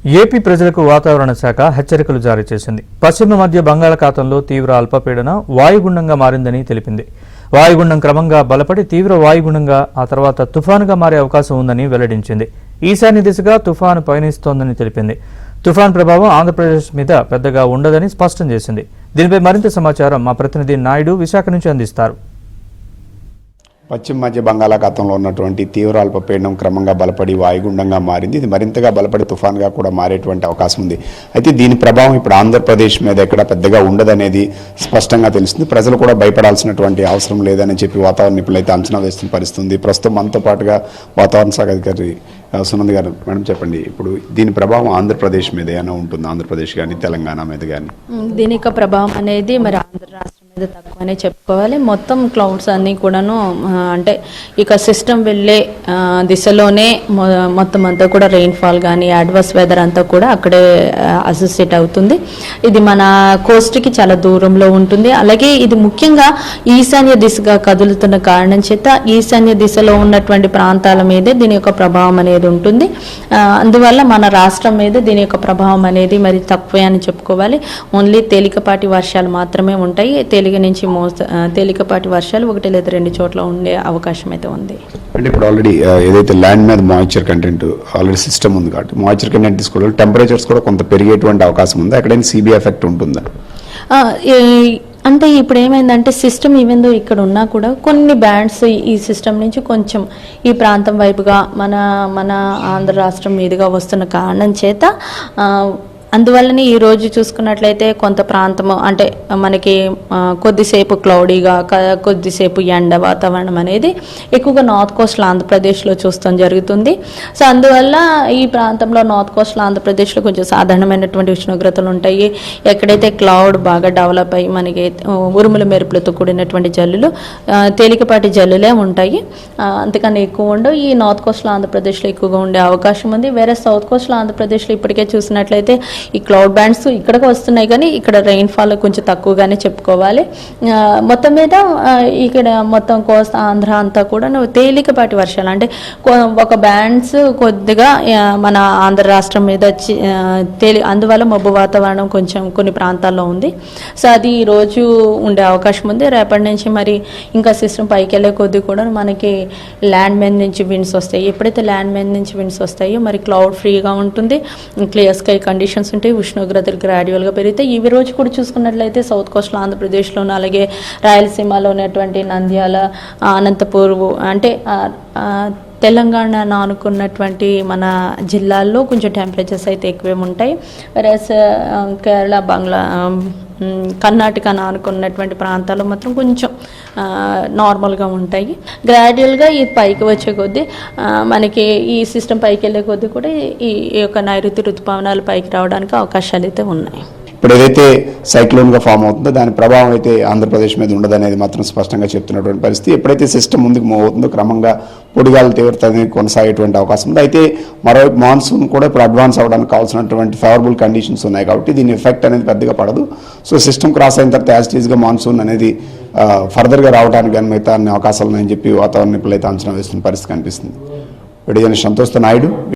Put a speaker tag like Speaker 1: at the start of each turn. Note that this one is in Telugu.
Speaker 1: ఏపీ ప్రజలకు వాతావరణ శాఖ హెచ్చరికలు జారీ చేసింది. పశ్చిమ మధ్య బంగాళాఖాతంలో తీవ్ర అల్పపీడన వాయుగుండంగా మారిందని తెలిపింది. వాయుగుండం క్రమంగా బలపడి తీవ్ర వాయుగుండంగా ఆ తర్వాత తుఫానుగా మారే అవకాశం ఉందని వెల్లడించింది. ఈశాన్య దిశగా తుఫాను పయనిస్తోందని తెలిపింది. తుఫాన్ ప్రభావం ఆంధ్రప్రదేశ్ మీద పెద్దగా ఉండదని స్పష్టం చేసింది. దీనిపై మరింత సమాచారం మా ప్రతినిధి నాయుడు విశాఖ నుంచి అందిస్తారు.
Speaker 2: పశ్చిమ మధ్య బంగాళాఖాతంలో ఉన్నటువంటి తీవ్ర అల్పపీడనం క్రమంగా బలపడి వాయుగుండంగా మారింది. ఇది మరింతగా బలపడి తుఫాన్గా కూడా మారేటువంటి అవకాశం ఉంది. అయితే దీని ప్రభావం ఇప్పుడు ఆంధ్రప్రదేశ్ మీద ఎక్కడ పెద్దగా ఉండదనేది స్పష్టంగా తెలుస్తుంది. ప్రజలు కూడా భయపడాల్సినటువంటి అవసరం లేదని చెప్పి వాతావరణ నిపుణులు అయితే అంచనా వేస్తున్న పరిస్థితుంది. ప్రస్తుతం మనతో పాటుగా వాతావరణ శాఖ అధికారి సునంద్ గారు, మేడం చెప్పండి, ఇప్పుడు దీని ప్రభావం ఆంధ్రప్రదేశ్ మీద ఏమైనా ఉంటుంది? ఆంధ్రప్రదేశ్ కానీ తెలంగాణ మీద కానీ
Speaker 3: దీని యొక్క ప్రభావం అనేది మరి ఆంధ్ర రాష్ట్రం మీద తక్కువనే చెప్పుకోవాలి. మొత్తం క్లౌడ్స్ అన్నీ కూడాను అంటే ఇక సిస్టమ్ వెళ్ళే దిశలోనే మొత్తం అంతా కూడా రెయిన్ఫాల్ కానీ అడ్వర్స్ వెదర్ అంతా కూడా అక్కడే అసోసియేట్ అవుతుంది. ఇది మన కోస్ట్కి చాలా దూరంలో ఉంటుంది. అలాగే ఇది ముఖ్యంగా ఈశాన్య దిశగా కదులుతున్న కారణం చేత ఈశాన్య దిశలో ఉన్నటువంటి ప్రాంతాల మీదే దీని యొక్క ప్రభావం అనేది ఉంటుంది. అందువల్ల మన రాష్ట్రం మీద దీని యొక్క ప్రభావం అనేది మరి తక్కువే అని చెప్పుకోవాలి. ఓన్లీ తేలికపాటి వర్షాలు మాత్రమే ఉంటాయి. తేలిక నుంచి తేలికపాటి వర్షాలు 1 లేదా 2 చోట్ల ఉండే అవకాశం అయితే ఉంది.
Speaker 2: అంటే ఇప్పుడు ఆల్రెడీ ఏదైతే ల్యాండ్ మీద మాయిశ్చర్ కంటెంట్ ఆల్రెడీ సిస్టమ్ ఉంది కాబట్టి మాయిశ్చర్ కంటెంట్ తీసుకోవాలి, టెంపరేచర్స్ కూడా కొంత పెరిగేటువంటి అవకాశం ఉంది. ఎక్కడైనా సిబి ఎఫెక్ట్ ఉంటుందా?
Speaker 3: అంటే ఇప్పుడు ఏమైందంటే సిస్టమ్ ఈవెన్ దో ఇక్కడ ఉన్నా కూడా కొన్ని బ్యాండ్స్ ఈ సిస్టమ్ నుంచి కొంచెం ఈ ప్రాంతం వైపుగా మన ఆంధ్ర రాష్ట్రం మీదుగా వస్తున్న కారణం చేత అందువల్లనే ఈరోజు చూసుకున్నట్లయితే కొంత ప్రాంతము అంటే మనకి కొద్దిసేపు క్లౌడీగా కొద్దిసేపు ఎండ వాతావరణం అనేది ఎక్కువగా నార్త్ కోస్టల్ ఆంధ్రప్రదేశ్లో చూస్తాం జరుగుతుంది. సో అందువల్ల ఈ ప్రాంతంలో నార్త్ కోస్టల్ ఆంధ్రప్రదేశ్లో కొంచెం సాధారణమైనటువంటి ఉష్ణోగ్రతలు ఉంటాయి. ఎక్కడైతే క్లౌడ్ బాగా డెవలప్ అయ్యి మనకి ఉరుముల మెరుపులతో కూడినటువంటి జల్లులు తేలికపాటి జల్లులే ఉంటాయి. అంతకన్నా ఎక్కువ ఉండవు. ఈ నార్త్ కోస్టల్ ఆంధ్రప్రదేశ్లో ఎక్కువగా ఉండే అవకాశం ఉంది. వేరే సౌత్ కోస్టల్ ఆంధ్రప్రదేశ్లో ఇప్పటికే చూసినట్లయితే ఈ క్లౌడ్ బ్యాండ్స్ ఇక్కడికి వస్తున్నాయి, కానీ ఇక్కడ రెయిన్ఫాల్ కొంచెం తక్కువగానే చెప్పుకోవాలి. మొత్తం మీద ఇక్కడ మొత్తం కోస్తా ఆంధ్ర అంతా కూడా తేలికపాటి వర్షాలు అంటే ఒక బ్యాండ్స్ కొద్దిగా మన ఆంధ్ర రాష్ట్రం మీద అందువల్ల మబ్బు వాతావరణం కొంచెం కొన్ని ప్రాంతాల్లో ఉంది. సో అది ఈరోజు ఉండే అవకాశం ఉంది. రేపటి నుంచి మరి ఇంకా సిస్టమ్ పైకి వెళ్ళే కొద్దీ కూడా మనకి ల్యాండ్ మీద నుంచి విండ్స్ వస్తాయి. ఎప్పుడైతే ల్యాండ్ మీద నుంచి విండ్స్ వస్తాయో మరి క్లౌడ్ ఫ్రీగా ఉంటుంది, క్లియర్ స్కై కండిషన్స్ ఉంటాయి, ఉష్ణోగ్రతలు గ్రాడ్యువల్గా పెరిగితే ఈ రోజు కూడా చూసుకున్నట్లయితే సౌత్ కోస్టల్ ఆంధ్రప్రదేశ్లోను అలాగే రాయలసీమలో ఉన్నటువంటి నంద్యాల, అనంతపూర్ అంటే తెలంగాణ ఆనుకున్నటువంటి మన జిల్లాల్లో కొంచెం టెంపరేచర్స్ అయితే ఎక్కువే ఉంటాయి. వెరస్ కేరళ, కర్ణాటక ఆనుకున్నటువంటి ప్రాంతాల్లో మాత్రం కొంచెం నార్మల్గా ఉంటాయి. గ్రాడ్యువల్గా ఈ పైకి వచ్చే కొద్దీ మనకి ఈ సిస్టమ్ పైకి వెళ్ళే కొద్దీ కూడా ఈ యొక్క నైరుతి ఋతుపవనాలు పైకి రావడానికి అవకాశాలు అయితే ఉన్నాయి.
Speaker 2: ఇప్పుడు ఏదైతే సైక్లోన్గా ఫామ్ అవుతుందో దాని ప్రభావం అయితే ఆంధ్రప్రదేశ్ మీద ఉండదనేది మాత్రం స్పష్టంగా చెప్తున్నటువంటి పరిస్థితి. ఎప్పుడైతే సిస్టమ్ ముందుకు మూవ్ అవుతుందో క్రమంగా పొడిగాల తీవ్రత అనేది కొనసాగేటువంటి అవకాశం ఉంది. అయితే మరోవైపు మాన్సూన్ కూడా ఇప్పుడు అడ్వాన్స్ అవ్వడానికి కావాల్సినటువంటి ఫేవరబుల్ కండిషన్స్ ఉన్నాయి కాబట్టి దీని ఎఫెక్ట్ అనేది పెద్దగా పడదు. సో సిస్టమ్ క్రాస్ అయిన తర్వాత యాజ్ టీజ్గా మాన్సూన్ అనేది ఫర్దర్గా రావడానికి కానీ మిగతా అన్ని అవకాశాలు ఉన్నాయని చెప్పి వాతావరణ నిపుణులు అయితే అంచనా వేస్తున్న పరిస్థితి కనిపిస్తుంది. విడిజన సంతోష్ నాయుడు.